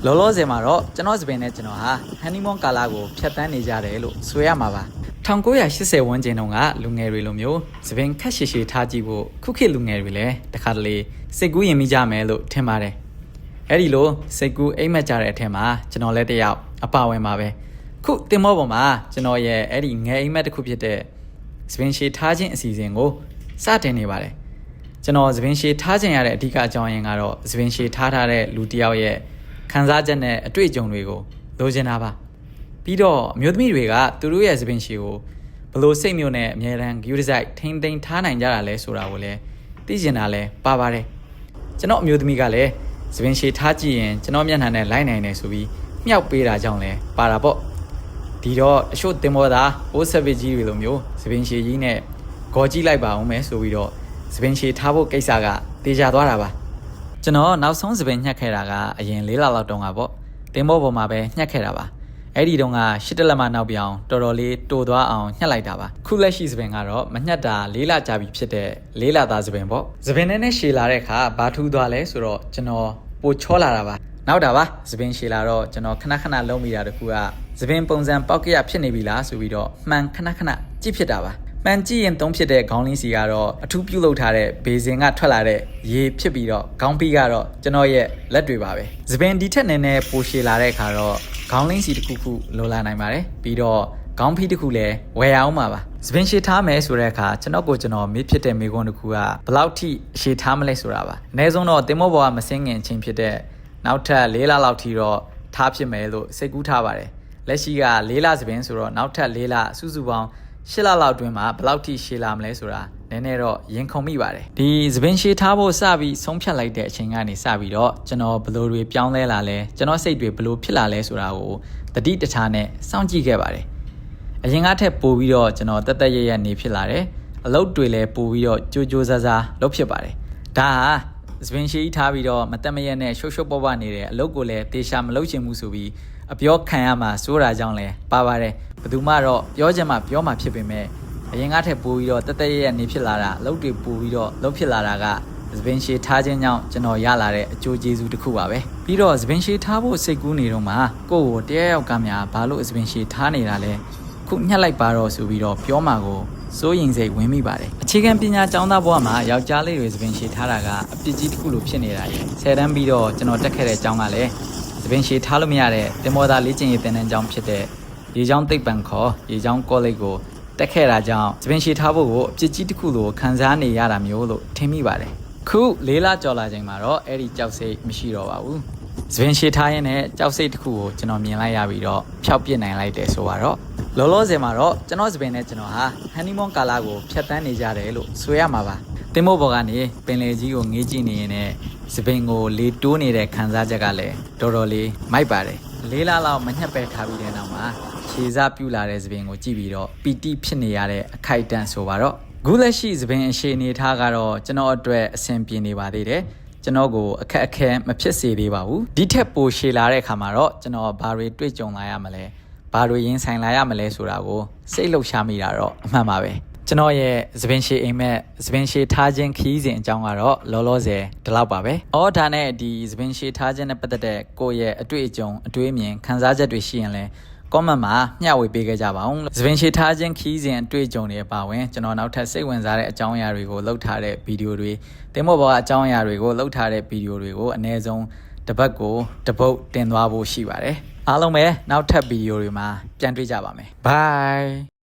လောလောဆယ်မှာတော့ကျွန်တော်စပင်နဲ့ကျွန်တော်ဟာဟန်နီမွန်ကာလာကိုဖြတ်တန်းနေကြတယ်လို့ဆိုရမှာပါ1980ဝန်းကျင်တုန်းကလူငယ်တွေလိုမျိုးစပင်ခက်ရှည်ရှည်ထားကြည့်ဖို့ခုခေတ်လူငယ်တွေလည်းတခါတလေစိတ်ကူးရင်မိကြမယ်လို့ထင်ပါတယ်အဲ့ဒီလိုစိတ်ကူးအိမ်မက်ကြတဲ့အထက်မှာကျွန်တော်လည်းတယောက်အပါဝင်ပါပဲခုတင်မောပေါ်မှာကျွန်တော်ရဲ့အဲ့ဒီငယ်အိမ်မက်တစ်ခုဖြစ်တဲ့စပင်ရှည်ထားခြင်းအစီအစဉ်ကိုစတင်နေပါတယ်ကျွန်တော်စပင်ရှည်ထားခြင်းရတဲ့အဓိကအကြောင်းရင်းကတော့စပင်ရှည်ထားတဲ့လူတစ်ယောက်ရဲ့ခံစားချက်နဲ့အတွေ့အကြုံတွေကိုလိုချင်တာပါပြီးတော့အမျိုးသမီးတွေကသူတို့ရဲ့စပင်ရှည်ကိုဘလို့စိတ်မျိုးနဲ့အမြဲတမ်း view design ထိမ့်သိမ်းထားနိုင်ကြတာလဲဆိုတာကိုလည်းသိချင်တာလဲပါပါတယ်ကျွန်တော်အမျိုးသမီးကလည်းစပင်ရှည်ထားကြည့်ရင်ကျွန်တော်မျက်နှာနဲ့လိုက်နိုင်တယ်ဆိုပြီးမြှောက်ပေးတာကြောင့်လဲပါတာပေါ့ဒီတော့အချို့တင်မောသားအိုးဆက်ပစ်ကြီးတွေလိုမျိုးစပင်ရှည်ကြီးနဲ့ဂေါ်ကြည့်လိုက်ပါအောင်မယ်ဆိုပြီးတော့စပင်ရှည်ထားဖို့ကိစ္စကတေချာသွားတာပါကျွန်တော်နောက်ဆုံးစပင်ညှက်ခဲ့တာကအရင်4လလောက်တုန်းကပေါ့တင်မောပေါ်မှာပဲညှက်ခဲ့တာပါအဲ့ဒီတုန်းက8လက်မှနောက်ပြောင်တော်တော်လေးတိုးသွားအောင်ညှက်လိုက်တာပါခုလက်ရှိစပင်ကတော့မညှက်တာ4လကြာပြီဖြစ်တဲ့4လသားစပင်ပေါ့စပင်နဲ့ရှည်လာတဲ့အခါဘာထူးသွားလဲဆိုတော့ကျွန်တော်ပိုချောလာတာပါနောက်တာပါစပင်ရှည်လာတော့ကျွန်တော်ခဏခဏလုံးမိတာတခုကစပင်ပုံစံပေါက်ကရဖြစ်နေပြီလားဆိုပြီးတော့မှန်ခဏခဏကြည့်ဖြစ်တာပါမှန်ကြည့်ရင်သုံးဖြစ်တဲ့ခေါင်းလင်းစီကတော့အထူးပြုလုပ်ထားတဲ့ဘေစင်ကထွက်လာတဲ့ရေဖြစ်ပြီးတော့ခေါင်းပီးကတော့ကျွန်တော်ရဲ့လက်တွေပါပဲစပင်ဒီထက်နည်းနည်းပိုရှည်လာတဲ့အခါတော့ခေါင်းလင်းစီတစ်ခုခုလိုလာနိုင်ပါတယ်ပြီးတော့ခေါင်းဖီးတစ်ခုလည်းဝယ်အောင်ပါစပင်ရှည်ထားမယ်ဆိုတဲ့အခါကျွန်တော်မေးဖြစ်တဲ့မေးခွန်းတစ်ခုကဘယ်လောက်ထိရှည်ထားမလဲဆိုတာပါအနည်းဆုံးတော့တင်မောဘောကမစင်းငင်ချင်းဖြစ်တဲ့နောက်ထပ်4လလောက်ထိတော့ထားဖြစ်မယ်လို့စိတ်ကူးထားပါတယ်လက်ရှိက4လစပင်ဆိုတော့နောက်ထပ်4လစုစုပေါင်း8လလောက်တွင်းမှာဘယ်လောက်ထိရှည်လာမလဲဆိုတာနည်းနည်းတော့ရင်ခုန်မိပါတယ်ဒီစပင်ရှည်ထားဖို့စပြီးဆုံးဖြတ်လိုက်တဲ့အချိန်ကနေစပြီးတော့ကျွန်တော်ဘယ်လိုတွေပြောင်းလဲလာလဲကျွန်တော်စိတ်တွေဘယ်လိုဖြစ်လာလဲဆိုတာကိုတတိတထားနဲ့စောင့်ကြည့်ခဲ့ပါတယ်အရင်ကထက်ပိုပြီးတော့ကျွန်တော်တက်တက်ရရနေဖြစ်လာတယ်အလုပ်တွေလည်းပိုပြီးတော့ကြိုးကြိုးစားစားလုပ်ဖြစ်ပါတယ်ဒါဟာစပင်ရှည်ထားပြီးတော့မတက်မရက်နဲ့ရှုပ်ရှုပ်ပေါ့ပေါ့နေတဲ့အလုပ်ကိုလည်းတေချာမလုပ်ချင်ဘူးဆိုပြီးအပြောခံရမှာစိုးတာကြောင့်လည်းပါပါတယ်ဘယ်သူမှတော့ပြောချင်မှပြောမှဖြစ်ပေမဲ့အရင်ကထက်ပိုပြီးတော့တက်တက်ရနေဖြစ်လာတာအလုပ်တွေပိုပြီးတော့လုပ်ဖြစ်လာတာကစပင်ရှည်ထားခြင်းကြောင့်ကျွန်တော်ရလာတဲ့အကျိုးကျေးဇူးတစ်ခုပါပဲပြီးတော့စပင်ရှည်ထားဖို့စိတ်ကူးနေတော့မှကိုယ့်ကိုတယောက်ကများဘာလို့စပင်ရှည်ထားနေတာလဲခုညှက်လိုက်ပါတော့ဆိုပြီးတော့ပြောမှကိုစိုးရင်စိတ်ဝင်မိပါတယ်အခြေခံပညာကျောင်းသားဘဝမှာယောက်ျားလေးတွေစပင်ရှည်ထားတာကအပြစ်ကြီးတစ်ခုလိုဖြစ်နေတာရေ10တန်းပြီးတော့ကျွန်တော်တက်ခဲ့တဲ့ကျောင်းကလည်းစပင်ရှည်ထားလို့မရတဲ့တင်မောသားလေ့ကျင့်ရေးသင်တန်းကျောင်းဖြစ်တဲ့ရေကျောင်းသိပ္ပံခေါ်ရေကျောင်းကောလိပ်ကိုတက်ခဲ့တာကြောင့်စပင်ရှည်ထားဖို့ကိုအပြစ်ကြီးတစ်ခုလိုခံစားနေရတာမျိုးလို့ထင်မိပါတယ်ခု4လကျော်လာချိန်မှာတော့အဲ့ဒီကြောက်စိတ်မရှိတော့ပါဘူးစပင်ရှည်ထားရင်းနဲ့ကြောက်စိတ်တစ်ခုကိုကျွန်တော်မြင်လိုက်ရပြီးတော့ဖျောက်ပစ်နိုင်လိုက်တယ်ဆိုတော့လောလောဆယ်မှာတော့ကျွန်တော်စပင်နဲ့ကျွန်တော်ဟာဟန်နီမွန်ကာလာကိုဖြတ်တန်းနေကြတယ်လို့ဆိုရမှာပါတင်မို့ဘော်ကနေပင်လယ်ကြီးကိုငေးကြည့်နေရင်လည်းစပင်ကိုလေတိုးနေတဲ့ခံစားချက်ကလည်းတော်တော်လေးမိုက်ပါတယ်4လလောက်မညှက်ပဲထားပြီးတဲ့နောက်မှာခြေစားပြူလာတဲ့စပင်ကိုကြည့်ပြီးတော့ပီတိဖြစ်နေရတဲ့အခိုက်အတန့်ဆိုပါတော့ခုလက်ရှိစပင်အရှိအနေထားကတော့ကျွန်တော်အတွက်အဆင်ပြေနေပါသေးတယ်ကျွန်တော်ကိုအခက်အခဲမဖြစ်စေသေးပါဘူးဒီထက်ပိုရှည်လာတဲ့အခါမှာတော့ကျွန်တော်ဘာတွေတွေ့ကြုံလာရမလဲဘာတွေရင်ဆိုင်လာရမလဲဆိုတာကိုစိတ်လှုပ်ရှားမိတာတော့အမှန်ပါပဲကျွန်တော်ရဲ့စပင်ရှည်အိမ်မက်စပင်ရှည်ထားခြင်းခီးစဉ်အကြောင်းကတော့လောလောဆယ်ဒီလောက်ပါပဲဒါနဲ့ဒီစပင်ရှည်ထားခြင်းနဲ့ပတ်သက်တဲ့ကိုယ့်ရဲ့အတွေ့အကြုံအတွေးအမြင်ခံစားချက်တွေရှိရင်လည်းcomment မှာမျှဝေပေးခဲ့ကြပါဦးစပင်ရှည်ထားခြင်းခီးစဉ်အတွေ့အကြုံတွေအပါအဝင်ကျွန်တော်နောက်ထပ်စိတ်ဝင်စားတဲ့အကြောင်းအရာတွေကိုလှုပ်ထားတဲ့ဗီဒီယိုတွေတင်မောဘောအကြောင်းအရာတွေကိုလှုပ်ထားတဲ့ဗီဒီယိုတွေကိုအနည်းဆုံးတစ်ပတ်ကိုတစ်ပုတ်တင်သွားဖို့ရှိပါတယ်အားလုံးပဲနောက်ထပ်ဗီဒီယိုတွေမှာပြန်တွေ့ကြပါမယ် bye